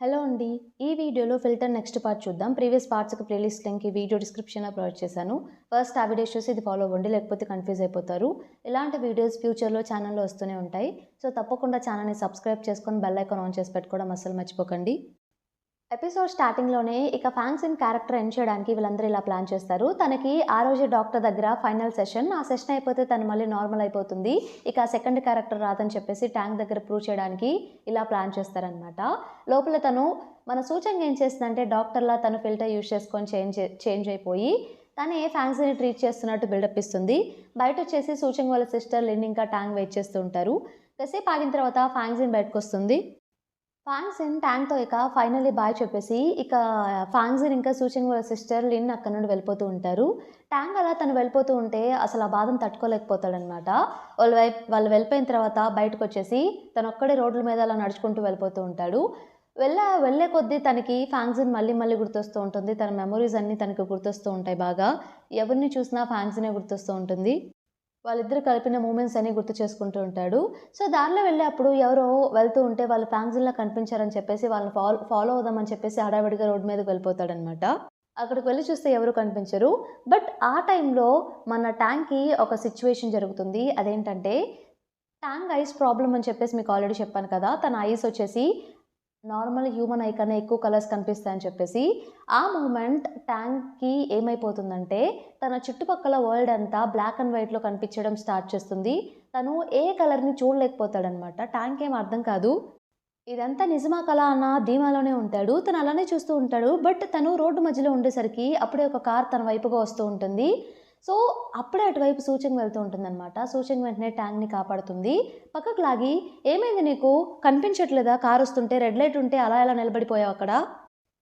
Hello అండి. ఈ వీడియోలో ఫిల్టర్ నెక్స్ట్ పార్ట్ చూద్దాం. ప్రీవియస్ పార్ట్స్‌కి ప్లేలిస్ట్ లింక్ ఈ వీడియో డిస్క్రిప్షన్‌లో ప్రొవైడ్ చేశాను. ఫస్ట్ ఆ వీడియోస్ చూసి ఇది ఫాలో అవ్వండి. లేకపోతే కన్‌ఫ్యూజ్ అయిపోతారు. ఇలాంటి వీడియోస్ ఫ్యూచర్‌లో ఛానెల్‌లో వస్తూనే ఉంటాయి. సో, తప్పకుండా ఛానెల్‌ని సబ్స్క్రైబ్ చేసుకొని బెల్ ఐకాన్ ఆన్ చేసి పెట్టుకోవడం అస్సలు మర్చిపోకండి. ఎపిసోడ్ స్టార్టింగ్‌లోనే ఇక ఫ్రాంక్సిన్ క్యారెక్టర్ ఎండ్ చేయడానికి వీళ్ళందరూ ఇలా ప్లాన్ చేస్తారు. తనకి ఆ రోజే డాక్టర్ దగ్గర ఫైనల్ సెషన్. ఆ సెషన్ అయిపోతే తను మళ్ళీ నార్మల్ అయిపోతుంది. ఇక సెకండ్ క్యారెక్టర్ రాదని చెప్పేసి ట్యాంక్ దగ్గర ప్రూవ్ చేయడానికి ఇలా ప్లాన్ చేస్తారనమాట. లోపల తను మన సూచనగా ఏం చేస్తుందంటే డాక్టర్‌లా తను ఫిల్టర్ యూజ్ చేసుకొని చేంజ్ అయిపోయి తనే ఫ్రాంక్సిన్‌ని ట్రీట్ చేస్తున్నట్టు బిల్డప్ ఇస్తుంది. బయటొచ్చేసి సూచంగ్ వాళ్ళ సిస్టర్ లిన్ ఇంకా ట్యాంగ్ వెయిట్ చేస్తూ ఉంటారు. కాసేపు ఆగిన తర్వాత ఫ్రాంక్సిన్ బయటకొస్తుంది. ఫాంగ్సిన్ ట్యాంగ్‌తో ఇక ఫైనల్లీ బాయ్ చెప్పేసి, ఇక ఫాంగ్సిన్ ఇంకా సూచింగ్ వాళ్ళ సిస్టర్ లిన్ అక్కడి నుండి వెళ్ళిపోతూ ఉంటారు. ట్యాంగ్ అలా తను వెళ్ళిపోతూ ఉంటే అసలు ఆ బాధను తట్టుకోలేకపోతాడనమాట. వాళ్ళు వెళ్ళిపోయిన తర్వాత బయటకొచ్చేసి తనొక్కడే రోడ్ల మీద అలా నడుచుకుంటూ వెళ్ళిపోతూ ఉంటాడు. వెళ్ళే కొద్దీ తనకి ఫాంగ్సిన్ మళ్ళీ మళ్ళీ గుర్తొస్తూ ఉంటుంది. తన మెమోరీస్ అన్నీ తనకు గుర్తొస్తూ ఉంటాయి బాగా. ఎవరిని చూసినా ఫాంగ్సినే గుర్తొస్తూ ఉంటుంది. వాళ్ళిద్దరూ కలిపిన మూమెంట్స్ అన్నీ గుర్తు చేసుకుంటూ ఉంటాడు. సో, దారిలో వెళ్ళేప్పుడు ఎవరో వెళ్తూ ఉంటే వాళ్ళు ఫ్రాంక్సిన్‌లా కనిపించారని చెప్పేసి వాళ్ళని ఫాలో అవుదామని చెప్పేసి హడావిడిగా రోడ్డు మీదకి వెళ్ళిపోతాడనమాట. అక్కడికి వెళ్లి చూస్తే ఎవరు కనిపించరు. బట్ ఆ టైంలో మన ట్యాంక్‌కి ఒక సిట్యుయేషన్ జరుగుతుంది. అదేంటంటే ట్యాంగ్ ఐస్ ప్రాబ్లమ్ అని చెప్పేసి మీకు ఆల్రెడీ చెప్పాను కదా! తన ఐస్ వచ్చేసి నార్మల్ హ్యూమన్ ఐ కన్నా ఎక్కువ కలర్స్ కనిపిస్తాయని చెప్పేసి, ఆ మూమెంట్ ట్యాంక్‌కి ఏమైపోతుందంటే, తన చుట్టుపక్కల వరల్డ్ అంతా బ్లాక్ అండ్ వైట్‌లో కనిపించడం స్టార్ట్ చేస్తుంది. తను ఏ కలర్‌ని చూడలేకపోతాడనమాట. ట్యాంక్ ఏం అర్థం కాదు. ఇదంతా నిజమా కలా అన్న ధీమాలోనే ఉంటాడు. తను అలానే చూస్తూ ఉంటాడు. బట్ తను రోడ్డు మధ్యలో ఉండేసరికి అప్పుడే ఒక కార్ తన వైపుగా వస్తూ ఉంటుంది. సో, అప్పుడే అటువైపు సూచింగ్ వెళ్తూ ఉంటుందనమాట. సూచింగ్ వెంటనే ట్యాంక్‌ని కాపాడుతుంది. పక్కకు లాగి "ఏమైంది నీకు? కనిపించట్లేదా కారొస్తుంటే? రెడ్ లైట్ ఉంటే అలా ఎలా నిలబడిపోయావు అక్కడ?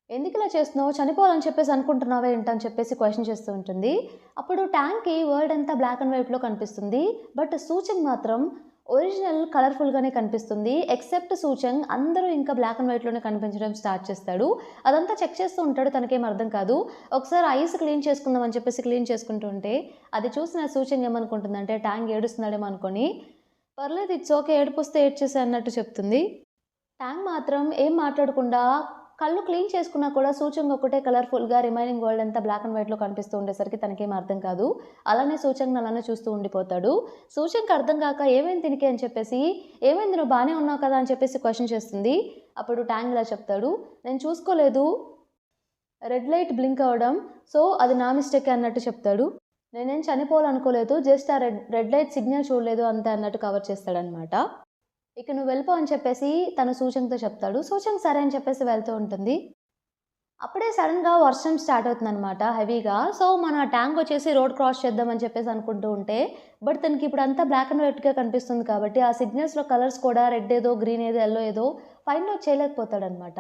ఎందుకిలా చేస్తున్నావు? చనిపోవాలని చెప్పేసి అనుకుంటున్నావా ఏంటని?" చెప్పేసి క్వెషన్ చేస్తూ ఉంటుంది. అప్పుడు ట్యాంక్‌కి వరల్డ్ అంతా బ్లాక్ అండ్ వైట్‌లో కనిపిస్తుంది. బట్ సూచింగ్ మాత్రం ఒరిజినల్ కలర్‌ఫుల్‌గానే కనిపిస్తుంది. ఎక్సెప్ట్ సూచంగ్ అందరూ ఇంకా బ్లాక్ అండ్ వైట్‌లోనే కనిపించడం స్టార్ట్ చేస్తాడు. అదంతా చెక్ చేస్తూ ఉంటాడు. తనకేం అర్థం కాదు. ఒకసారి ఐస్ క్లీన్ చేసుకుందాం అని చెప్పేసి క్లీన్ చేసుకుంటూ ఉంటే, అది చూసిన సూచంగ్ ఏమనుకుంటుందంటే ట్యాంక్ ఏడుస్తున్నాడేమో అనుకోని, "పర్లేదు ఇట్స్ ఓకే. ఏడుపొస్తే ఏడ్చేసేయి" అన్నట్టు చెప్తుంది. ట్యాంక్ మాత్రం ఏం మాట్లాడకుండా కళ్ళు క్లీన్ చేసుకున్నా కూడా సూచంగ్ ఒక్కటే కలర్‌ఫుల్‌గా రిమైనింగ్ వరల్డ్ అంతా బ్లాక్ అండ్ వైట్‌లో కనిపిస్తూ ఉండేసరికి తనకేం అర్థం కాదు. అలానే సూచంగ్‌ని అలానే చూస్తూ ఉండిపోతాడు. సూచంగ్‌కి అర్థం కాక "ఏమైంది దీనికి" అని చెప్పేసి, "ఏమైంది నువ్వు బానే ఉన్నావు కదా!" అని చెప్పేసి క్వెషన్ చేస్తుంది. అప్పుడు ట్యాంగ్ ఇలా చెప్తాడు, "నేను చూసుకోలేదు. రెడ్ లైట్ బ్లింక్ అవ్వడం. సో, అది నా మిస్టేకే" అన్నట్టు చెప్తాడు. "నేనేం చనిపోవాలనుకోలేదు. జస్ట్ ఆ రెడ్ లైట్ సిగ్నల్ చూడలేదు అంతే" అన్నట్టు కవర్ చేస్తాడనమాట. ఇక "నువ్వు వెళ్ళిపో" అని చెప్పేసి తను సూచంగ్‌తో చెప్తాడు. సూచంగ్ సరే అని చెప్పేసి వెళ్తూ ఉంటుంది. అప్పుడే సడెన్‌గా వర్షం స్టార్ట్ అవుతుందనమాట హెవీగా. సో, మన ట్యాంక్ వచ్చేసి రోడ్ క్రాస్ చేద్దామని చెప్పేసి అనుకుంటూ ఉంటే, బట్ తనకి ఇప్పుడంతా బ్లాక్ అండ్ వైట్‌గా కనిపిస్తుంది కాబట్టి, ఆ సిగ్నల్స్‌లో కలర్స్ కూడా రెడ్ ఏదో, గ్రీన్ ఏదో, యెల్లో ఏదో ఫైండ్ ఔట్ చేయలేకపోతాడనమాట.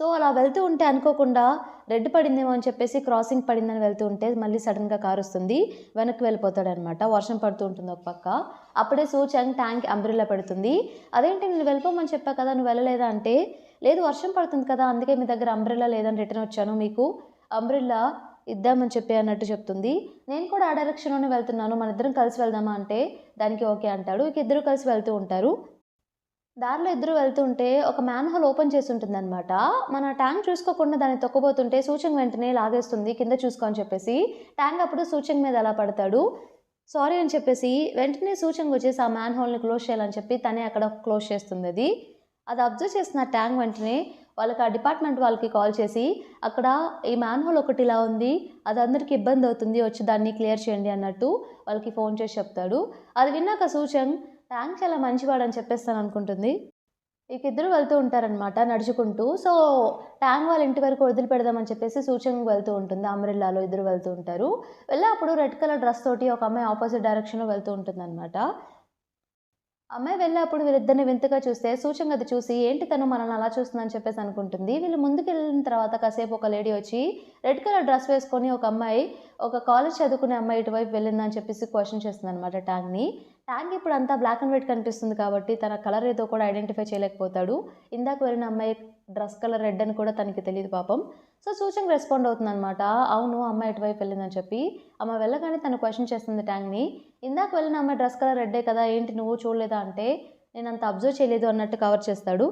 సో, అలా వెళ్తూ ఉంటే అనుకోకుండా రెడ్ పడిందేమో అని చెప్పేసి క్రాసింగ్ పడిందని వెళ్తూ ఉంటే, మళ్ళీ సడెన్‌గా కారొస్తుంది. వెనక్కి వెళ్ళిపోతాడనమాట. వర్షం పడుతూ ఉంటుంది ఒక పక్క. అప్పుడే సూచంగ్ ట్యాంక్ అంబ్రెల్లా పెడుతుంది. "అదేంటి నేను వెళ్ళిపోమని చెప్పా కదా! నువ్వు వెళ్ళలేదా?" అంటే, "లేదు వర్షం పడుతుంది కదా! అందుకే మీ దగ్గర అంబ్రెల్లా లేదని రిటర్న్ వచ్చాను. మీకు అంబ్రెల్లా ఇద్దామని చెప్పి" అన్నట్టు చెప్తుంది. "నేను కూడా ఆ డైరెక్షన్‌లోనే వెళ్తున్నాను. మనిద్దరం కలిసి వెళ్దామా?" అంటే దానికి ఓకే అంటాడు. ఇక ఇద్దరు కలిసి వెళ్తూ ఉంటారు. దారిలో ఇద్దరు వెళ్తుంటే ఒక మ్యాన్ హోల్ ఓపెన్ చేసి ఉంటుందనమాట. మన ట్యాంక్ చూసుకోకుండా దాన్ని తొక్కబోతుంటే సూచంగ్ వెంటనే లాగేస్తుంది కింద చూసుకో అని చెప్పేసి. ట్యాంక్ అప్పుడు సూచంగ్ మీద అలా పడతాడు. సారీ అని చెప్పేసి వెంటనే సూచంగ్ వచ్చేసి ఆ మ్యాన్ హోల్‌ని క్లోజ్ చేయాలని చెప్పి తనే అక్కడ క్లోజ్ చేస్తుందది. అది అబ్జర్వ్ చేసిన ట్యాంక్ వెంటనే వాళ్ళకి ఆ డిపార్ట్‌మెంట్ వాళ్ళకి కాల్ చేసి, "అక్కడ ఈ మ్యాన్ హోల్ ఒకటి ఇలా ఉంది. అది అందరికి ఇబ్బందవుతుంది. వచ్చి దాన్ని క్లియర్ చేయండి" అన్నట్టు వాళ్ళకి ఫోన్ చేసి చెప్తాడు. అది విన్నాక సూచంగ్ ట్యాంక్ చాలా మంచివాడని చెప్పేస్తాననుకుంటుంది. ఇక ఇద్దరు వెళ్తూ ఉంటారనమాట నడుచుకుంటూ. సో, ట్యాంక్ వాళ్ళ ఇంటి వరకు వదిలిపెడదామని చెప్పేసి సూచంగ్ వెళ్తూ ఉంటుంది. అంబ్రెల్లాలో ఇద్దరు వెళ్తూ ఉంటారు. వెళ్ళేప్పుడు రెడ్ కలర్ డ్రెస్ తోటి ఒక అమ్మాయి ఆపోజిట్ డైరెక్షన్‌లో వెళ్తూ ఉంటుందనమాట. అమ్మాయి వెళ్ళేప్పుడు వీళ్ళిద్దరిని వింతగా చూస్తే సూచంగ్ అది చూసి ఏంటి తను మనల్ని అలా చూస్తుందని చెప్పేసి అనుకుంటుంది. వీళ్ళు ముందుకెళ్ళిన తర్వాత కాసేపు ఒక లేడీ వచ్చి రెడ్ కలర్ డ్రెస్ వేసుకొని ఒక అమ్మాయి ఒక కాలేజ్ చదువుకునే అమ్మాయి ఇటువైపు వెళ్ళిందని చెప్పేసి క్వెషన్ చేస్తుందనమాట ట్యాంక్‌ని. ట్యాంక్ ఇప్పుడు అంతా బ్లాక్ అండ్ వైట్ కనిపిస్తుంది కాబట్టి తన కలర్ ఏదో కూడా ఐడెంటిఫై చేయలేకపోతాడు. ఇందాక వెళ్ళిన అమ్మాయి డ్రెస్ కలర్ రెడ్ అని కూడా తనకి తెలీదు పాపం. సో, సూచంగ్ రెస్పాండ్ అవుతుందనమాట. అవును అమ్మాయి ఇటువైపు వెళ్ళిందని చెప్పి. ఆమె వెళ్ళగానే తను క్వెషన్ చేస్తుంది ట్యాంక్‌ని. ఇందాక వెళ్ళిన అమ్మాయి డ్రెస్ కలర్ రెడ్డే కదా! ఏంటి నువ్వు చూడలేదా అంటే, నేనంత అబ్జర్వ్ చేయలేదు అన్నట్టు కవర్ చేస్తాడు.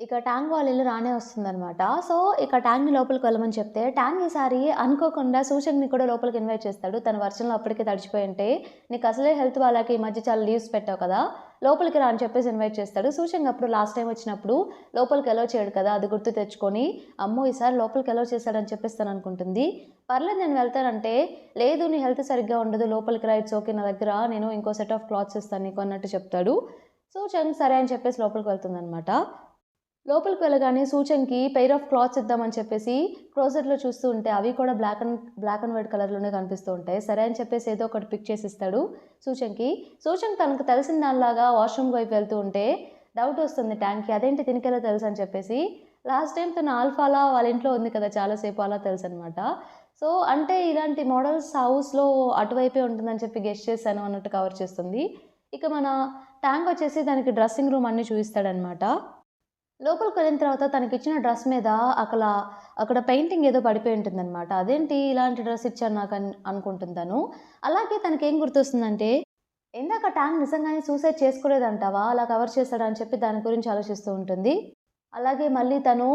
ఇక ట్యాంక్ వాళ్ళ ఇల్లు రానే వస్తుందనమాట. సో, ఇక ట్యాంక్‌ని లోపలికి వెళ్ళమని చెప్తే, ట్యాంక్ ఈసారి అనుకోకుండా సూచక్‌ని కూడా లోపలికి ఇన్వైట్ చేస్తాడు. తన వర్షంలో అప్పటికే తడిచిపోయి ఉంటే, "నీకు అసలే హెల్త్ బాలేక ఈ మధ్య చాలా లీవ్స్ పెట్టావు కదా! లోపలికి రా" అని చెప్పేసి ఇన్వైట్ చేస్తాడు. సూచంగ్ అప్పుడు లాస్ట్ టైమ్ వచ్చినప్పుడు లోపలికి అలౌ చేయడు కదా! అది గుర్తు తెచ్చుకొని, అమ్మో! ఈసారి లోపలికి అలౌ చేశాడని చెప్పేసి తననుకుంటుంది. పర్లేదు నేను వెళ్తానంటే, "లేదు నీ హెల్త్ సరిగ్గా ఉండదు. లోపలికి రా. It's okay. నా దగ్గర నేను ఇంకో సెట్ ఆఫ్ క్లాత్స్ ఇస్తాను నీకు" అన్నట్టు చెప్తాడు. సూచంగ్ సరే అని చెప్పేసి లోపలికి వెళ్తుందనమాట. లోపలికి వెళ్ళగానే సూచన్‌కి పెయిర్ ఆఫ్ క్లాత్స్ ఇద్దామని చెప్పేసి క్లోజెట్‌లో చూస్తూ ఉంటే అవి కూడా బ్లాక్ అండ్ వైట్ కలర్‌లోనే కనిపిస్తూ ఉంటాయి. సరే అని చెప్పేసి ఏదో ఒకటి పిక్ చేసి ఇస్తాడు సూచన్‌కి. సూచన్ తనకు తెలిసిన దానిలాగా వాష్‌రూమ్ వైపు వెళ్తూ ఉంటే డౌట్ వస్తుంది ట్యాంక్‌కి. అదేంటి దీనికెలా తెలుసు అని చెప్పేసి. లాస్ట్ టైమ్ తను ఆల్ఫాలా వాళ్ళ ఇంట్లో ఉంది కదా! చాలా సేపు అలా తెలుసనమాట. సో, అంటే ఇలాంటి మోడల్స్ హౌస్‌లో అటువైపే ఉంటుందని చెప్పి గెస్ చేశాను అన్నట్టు కవర్ చేస్తుంది. ఇక మన ట్యాంక్ వచ్చేసి దానికి డ్రెస్సింగ్ రూమ్ అన్నీ చూయిస్తాడనమాట. లోపలికి వెళ్ళిన తర్వాత తనకిచ్చిన డ్రెస్ మీద అక్కడ పెయింటింగ్ ఏదో పడిపోయి ఉంటుందనమాట. అదేంటి ఇలాంటి డ్రెస్ ఇచ్చారు అనుకుంటుంది తను. అలాగే తనకేం గుర్తొస్తుందంటే, ఇందాక ట్యాంక్ నిజంగానే సూసైడ్ చేసుకోలేదంటావా? అలా కవర్ చేశాడా అని చెప్పి దాని గురించి ఆలోచిస్తూ ఉంటుంది. అలాగే మళ్ళీ తను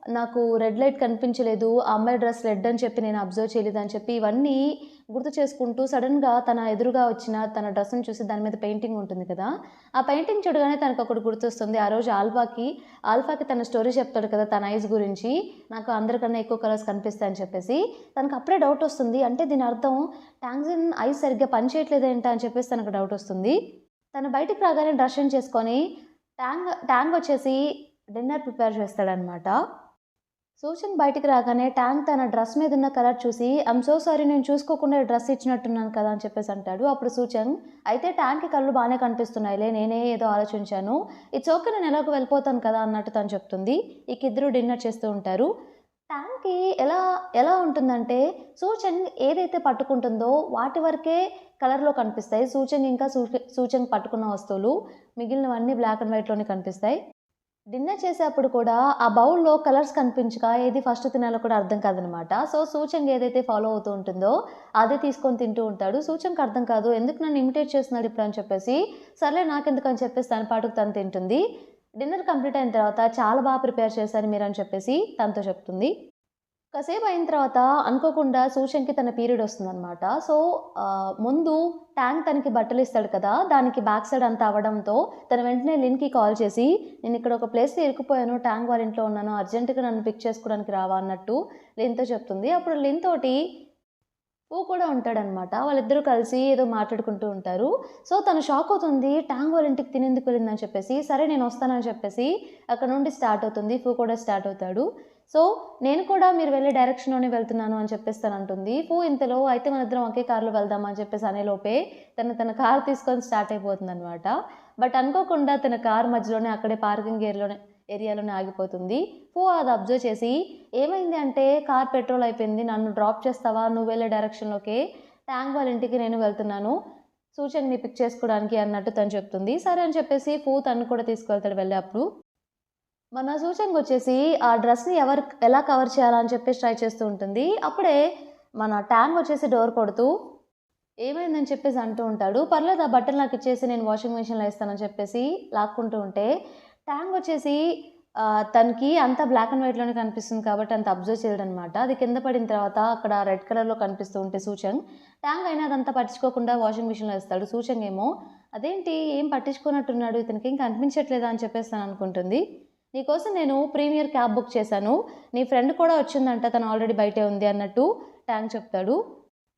నాకు రెడ్ లైట్ కనిపించలేదు. ఆ అమ్మాయి డ్రెస్ రెడ్ అని చెప్పి నేను అబ్జర్వ్ చేయలేదని చెప్పి ఇవన్నీ గుర్తు చేసుకుంటూ సడెన్‌గా తన ఎదురుగా వచ్చిన తన డ్రెస్‌ని చూసి దాని మీద పెయింటింగ్ ఉంటుంది కదా! ఆ పెయింటింగ్ చూడగానే తనకొకటి గుర్తొస్తుంది. ఆ రోజు ఆల్ఫాకి తన స్టోరీ చెప్తాడు కదా! తన ఐస్ గురించి. నాకు అందరికన్నా ఎక్కువ కలర్స్ కనిపిస్తాయని చెప్పేసి. తనకు అప్పుడే డౌట్ వస్తుంది. అంటే దీని అర్థం టాంగ్జిన్ ఐస్ సరిగ్గా పనిచేయట్లేదేంటా అని చెప్పేసి తనకు డౌట్ వస్తుంది. తను బయటికి రాగానే డ్రెస్ చేంజ్ చేసుకొని ట్యాంగ్ వచ్చేసి డిన్నర్ ప్రిపేర్ చేస్తాడనమాట. సూచన్ బయటికి రాగానే ట్యాంక్ తన డ్రెస్ మీదున్న కలర్ చూసి ఐమ్ సో సారీ నేను చూసుకోకుండా ఈ డ్రెస్ ఇచ్చినట్టున్నాను కదా అని చెప్పేసి అంటాడు. అప్పుడు సూచన్ అయితే ట్యాంక్‌కి కళ్ళు బానే కనిపిస్తున్నాయిలే నేనే ఏదో ఆలోచించాను. ఇట్స్ ఓకే నేను ఎలాగో వెళ్ళిపోతాను కదా అన్నట్టు తను చెప్తుంది. ఇక ఇద్దరు డిన్నర్ చేస్తూ ఉంటారు. ట్యాంక్‌కి ఎలా ఎలా ఉంటుందంటే సూచన్ ఏదైతే పట్టుకుంటుందో వాటి వరకే కలర్‌లో కనిపిస్తాయి. సూచన్ పట్టుకున్న వస్తువులు మిగిలినవన్నీ బ్లాక్ అండ్ వైట్‌లోనే కనిపిస్తాయి. డిన్నర్ చేసేప్పుడు కూడా ఆ బౌల్‌లో కలర్స్ కనిపించక ఏది ఫస్ట్ తినాలో కూడా అర్థం కాదనమాట. సో, సూచంగ్ ఏదైతే ఫాలో అవుతూ ఉంటుందో అదే తీసుకొని తింటూ ఉంటాడు. సూచంగ్‌కి అర్థం కాదు. ఎందుకు నన్ను ఇమిటేట్ చేస్తున్నాడు ఇప్పుడు అని చెప్పేసి, సర్లే నాకెందుకు అని చెప్పేసి తన పాటుకు తను తింటుంది. డిన్నర్ కంప్లీట్ అయిన తర్వాత చాలా బాగా ప్రిపేర్ చేశారు మీరని చెప్పేసి తనతో చెప్తుంది. కాసేపు అయిన తర్వాత అనుకోకుండా సూచన్‌కి తన పీరియడ్ వస్తుందనమాట. సో, ముందు ట్యాంక్ తనకి బట్టలిస్తాడు కదా! దానికి బ్యాక్ సైడ్ అంతా అవ్వడంతో తను వెంటనే లిన్‌కి కాల్ చేసి, "నేనిక్కడ ఒక ప్లేస్‌లో ఇరుక్కుపోయాను. ట్యాంక్ వాళ్ళ ఇంట్లో ఉన్నాను. అర్జెంట్‌గా నన్ను పిక్ చేసుకోవడానికి రావా?" అన్నట్టు లిన్‌తో చెప్తుంది. అప్పుడు లిన్ తోటి కూడా ఉంటాడనమాట. వాళ్ళిద్దరూ కలిసి ఏదో మాట్లాడుకుంటూ ఉంటారు. సో, తను షాక్ అవుతుంది. ట్యాంగ్ వాళ్ళ ఇంటికి తినేందుకు వెళ్ళిందని చెప్పేసి, సరే నేనొస్తానని చెప్పేసి అక్కడ నుండి స్టార్ట్ అవుతుంది. కూడా స్టార్ట్ అవుతాడు. సో, నేను కూడా మీరు వెళ్ళే డైరెక్షన్‌లోనే వెళ్తున్నాను అని చెప్పేసి తనంటుంది. ఇంతలో అయితే మనిద్దరం ఒకే కార్‌లో వెళ్దామా అని చెప్పేసి అనేలోపే తన కార్ తీసుకొని స్టార్ట్ అయిపోతుందనమాట. బట్ అనుకోకుండా తన కార్ మధ్యలోనే అక్కడే పార్కింగ్ ఏరియాలోనే ఆగిపోతుంది. అది అబ్జర్వ్ చేసి, "ఏమైంది?" అంటే, "కార్ పెట్రోల్ అయిపోయింది. నన్ను డ్రాప్ చేస్తావా? నువ్వు వెళ్ళే డైరెక్షన్‌లోకే. ట్యాంక్ వాళ్ళ ఇంటికి నేను వెళ్తున్నాను. సూచనని పిక్ చేసుకోవడానికి" అన్నట్టు తను చెప్తుంది. సరే అని చెప్పేసి తనను కూడా తీసుకువెళ్తాడు వెళ్ళే అప్పుడు. మన సూచనకొచ్చేసి ఆ డ్రెస్‌ని ఎలా కవర్ చేయాలా అని చెప్పేసి ట్రై చేస్తూ ఉంటుంది. అప్పుడే మన ట్యాంగ్ వచ్చేసి డోర్ కొడుతూ ఏమైందని చెప్పేసి అంటూ ఉంటాడు. పర్లేదు ఆ బట్టలు నాకిచ్చేసి నేను వాషింగ్ మిషన్‌లో ఏస్తానని చెప్పేసి లాక్కుంటూ ఉంటే, ట్యాంగ్ వచ్చేసి తనకి అంతా బ్లాక్ అండ్ వైట్‌లోనే కనిపిస్తుంది కాబట్టి అంత అబ్జర్వ్ చేయడనమాట. అది కింద పడిన తర్వాత అక్కడ రెడ్ కలర్‌లో కనిపిస్తూ ఉంటే సూచంగ్, ట్యాంగ్ అయినా అదంతా పట్టించుకోకుండా వాషింగ్ మిషన్‌లో ఏస్తాడు. సూచంగ్ ఏమో అదేంటి ఏం పట్టించుకోనట్టున్నాడు ఇతనికేం కనిపించట్లేదా అని చెప్పేసి తననుకుంటుంది. నీకోసం నేను ప్రీమియర్ క్యాబ్ బుక్ చేశాను. నీ ఫ్రెండ్ కూడా వచ్చిందంట తను ఆల్రెడీ బయటే ఉంది అన్నట్టు ట్యాంగ్ చెప్తాడు.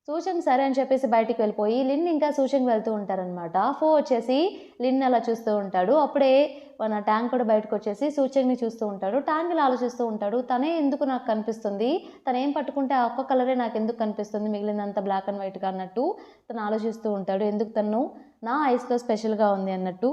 సూచంగ్ సరే అని చెప్పేసి బయటికి వెళ్ళిపోయి లిన్ ఇంకా సూచంగ్ వెళ్తూ ఉంటారనమాట. వచ్చేసి లిన్ అలా చూస్తూ ఉంటాడు. అప్పుడే మన ట్యాంక్ కూడా బయటకొచ్చేసి సూచంగ్‌ని చూస్తూ ఉంటాడు. ట్యాంక్ ఇలా ఆలోచిస్తూ ఉంటాడు. తనే ఎందుకు నాకు కనిపిస్తుంది? తనేం పట్టుకుంటే ఆ ఒక్క కలరే నాకెందుకు కనిపిస్తుంది మిగిలిందంతా బ్లాక్ అండ్ వైట్‌గా అన్నట్టు తను ఆలోచిస్తూ ఉంటాడు. ఎందుకు తను నా ఐస్‌లో స్పెషల్‌గా ఉంది అన్నట్టు.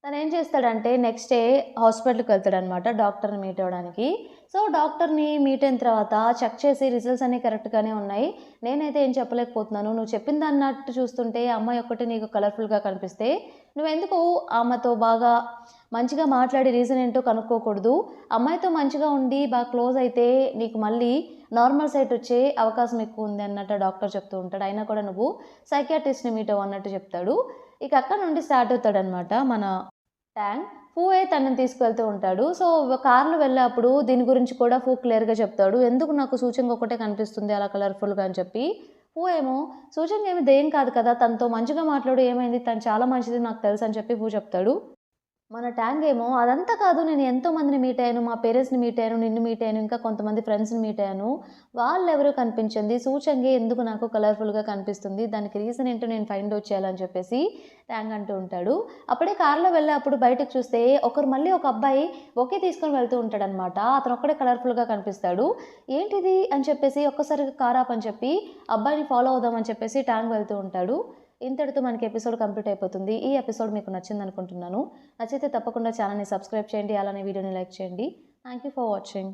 తనేం చేస్తాడంటే నెక్స్ట్ డే హాస్పిటల్‌కి వెళ్తాడనమాట డాక్టర్‌ని మీట్ అవ్వడానికి. సో, డాక్టర్‌ని మీట్ అయిన తర్వాత చెక్ చేసి రిజల్ట్స్ అన్నీ కరెక్ట్‌గానే ఉన్నాయి. నేనైతే ఏం చెప్పలేకపోతున్నాను. నువ్వు చెప్పిందన్నట్టు చూస్తుంటే అమ్మాయి ఒక్కటే నీకు కలర్‌ఫుల్‌గా కనిపిస్తే, నువ్వెందుకు ఆమెతో బాగా మంచిగా మాట్లాడి రీజన్ ఏంటో కనుక్కోకూడదు. అమ్మాయితో మంచిగా ఉండి బాగా క్లోజ్ అయితే నీకు మళ్ళీ నార్మల్ సైట్ వచ్చే అవకాశం ఎక్కువుంది అన్నట్టు డాక్టర్ చెప్తూ ఉంటాడు. అయినా కూడా నువ్వు సైకియాట్రిస్ట్‌ని మీట్ అవ్వు అన్నట్టు చెప్తాడు. ఇక అక్కడి నుండి స్టార్ట్ అవుతాడనమాట మన ట్యాంక్. ఫూయే తనని తీసుకెళ్తూ ఉంటాడు. సో, కార్‌లో వెళ్ళేప్పుడు దీని గురించి కూడా ఫూ క్లియర్‌గా చెప్తాడు. ఎందుకు నాకు సూచంగ్ ఒకటే కనిపిస్తుంది అలా కలర్‌ఫుల్‌గా అని చెప్పి. ఫూ ఏమో సూచంగ్ ఏమి దెయ్యం కాదు కదా! తనతో మంచిగా మాట్లాడు ఏమైంది? తను చాలా మంచిది నాకు తెలుసని చెప్పి ఫూ చెప్తాడు. మన ట్యాంగ్ ఏమో అదంతా కాదు నేను ఎంతో మందిని మీట్ అయ్యాను. మా పేరెంట్స్‌ని మీట్ అయ్యాను. నిన్ను మీట్ అయ్యాను. ఇంకా కొంతమంది ఫ్రెండ్స్‌ని మీట్ అయ్యాను. వాళ్ళెవరు కనిపించింది. సూచంగే ఎందుకు నాకు కలర్‌ఫుల్‌గా కనిపిస్తుంది. దానికి రీజన్ ఏంటో నేను ఫైండ్ ఔట్ చేయాలని చెప్పేసి ట్యాంగ్ అంటూ ఉంటాడు. అప్పుడే కార్‌లో వెళ్ళేప్పుడు బయటకు చూస్తే మళ్ళీ ఒక అబ్బాయి బొకే తీసుకొని వెళ్తూ ఉంటాడనమాట. అతను ఒక్కడే కలర్‌ఫుల్‌గా కనిపిస్తాడు. ఏంటిది అని చెప్పేసి ఒక్కసారిగా కార్ ఆపని చెప్పి అబ్బాయిని ఫాలో అవుదామని చెప్పేసి ట్యాంగ్ వెళ్తూ ఉంటాడు. ఇంతటితో మనకి ఎపిసోడ్ కంప్లీట్ అయిపోతుంది. ఈ ఎపిసోడ్ మీకు నచ్చిందనుకుంటున్నాను. నచ్చితే తప్పకుండా ఛానల్‌ని సబ్స్క్రైబ్ చేయండి. అలానే వీడియోని లైక్ చేయండి. Thank you for watching.